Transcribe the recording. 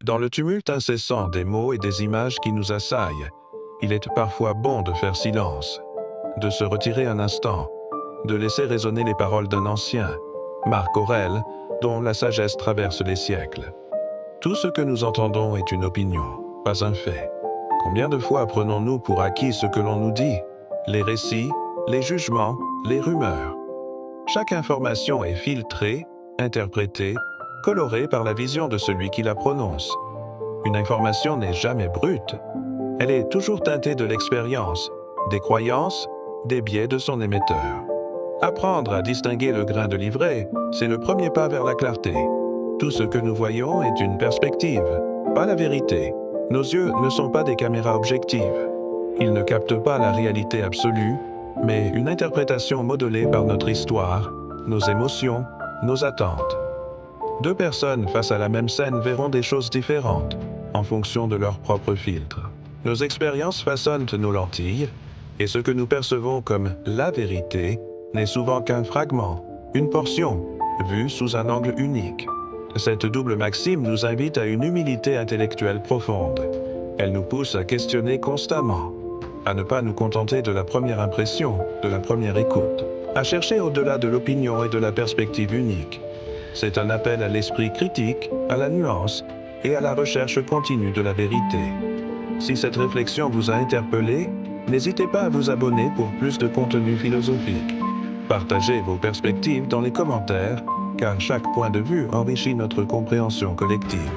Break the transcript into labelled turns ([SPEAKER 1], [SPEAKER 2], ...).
[SPEAKER 1] Dans le tumulte incessant des mots et des images qui nous assaillent, il est parfois bon de faire silence, de se retirer un instant, de laisser résonner les paroles d'un ancien, Marc Aurèle, dont la sagesse traverse les siècles. Tout ce que nous entendons est une opinion, pas un fait. Combien de fois prenons-nous pour acquis ce que l'on nous dit, les récits, les jugements, les rumeurs? Chaque information est filtrée, interprétée, colorée par la vision de celui qui la prononce. Une information n'est jamais brute. Elle est toujours teintée de l'expérience, des croyances, des biais de son émetteur. Apprendre à distinguer le grain de l'ivraie, c'est le premier pas vers la clarté. Tout ce que nous voyons est une perspective, pas la vérité. Nos yeux ne sont pas des caméras objectives. Ils ne captent pas la réalité absolue, mais une interprétation modelée par notre histoire, nos émotions, nos attentes. Deux personnes face à la même scène verront des choses différentes, en fonction de leur propre filtre. Nos expériences façonnent nos lentilles, et ce que nous percevons comme la vérité n'est souvent qu'un fragment, une portion, vue sous un angle unique. Cette double maxime nous invite à une humilité intellectuelle profonde. Elle nous pousse à questionner constamment, à ne pas nous contenter de la première impression, de la première écoute, à chercher au-delà de l'opinion et de la perspective unique. C'est un appel à l'esprit critique, à la nuance et à la recherche continue de la vérité. Si cette réflexion vous a interpellé, n'hésitez pas à vous abonner pour plus de contenu philosophique. Partagez vos perspectives dans les commentaires, car chaque point de vue enrichit notre compréhension collective.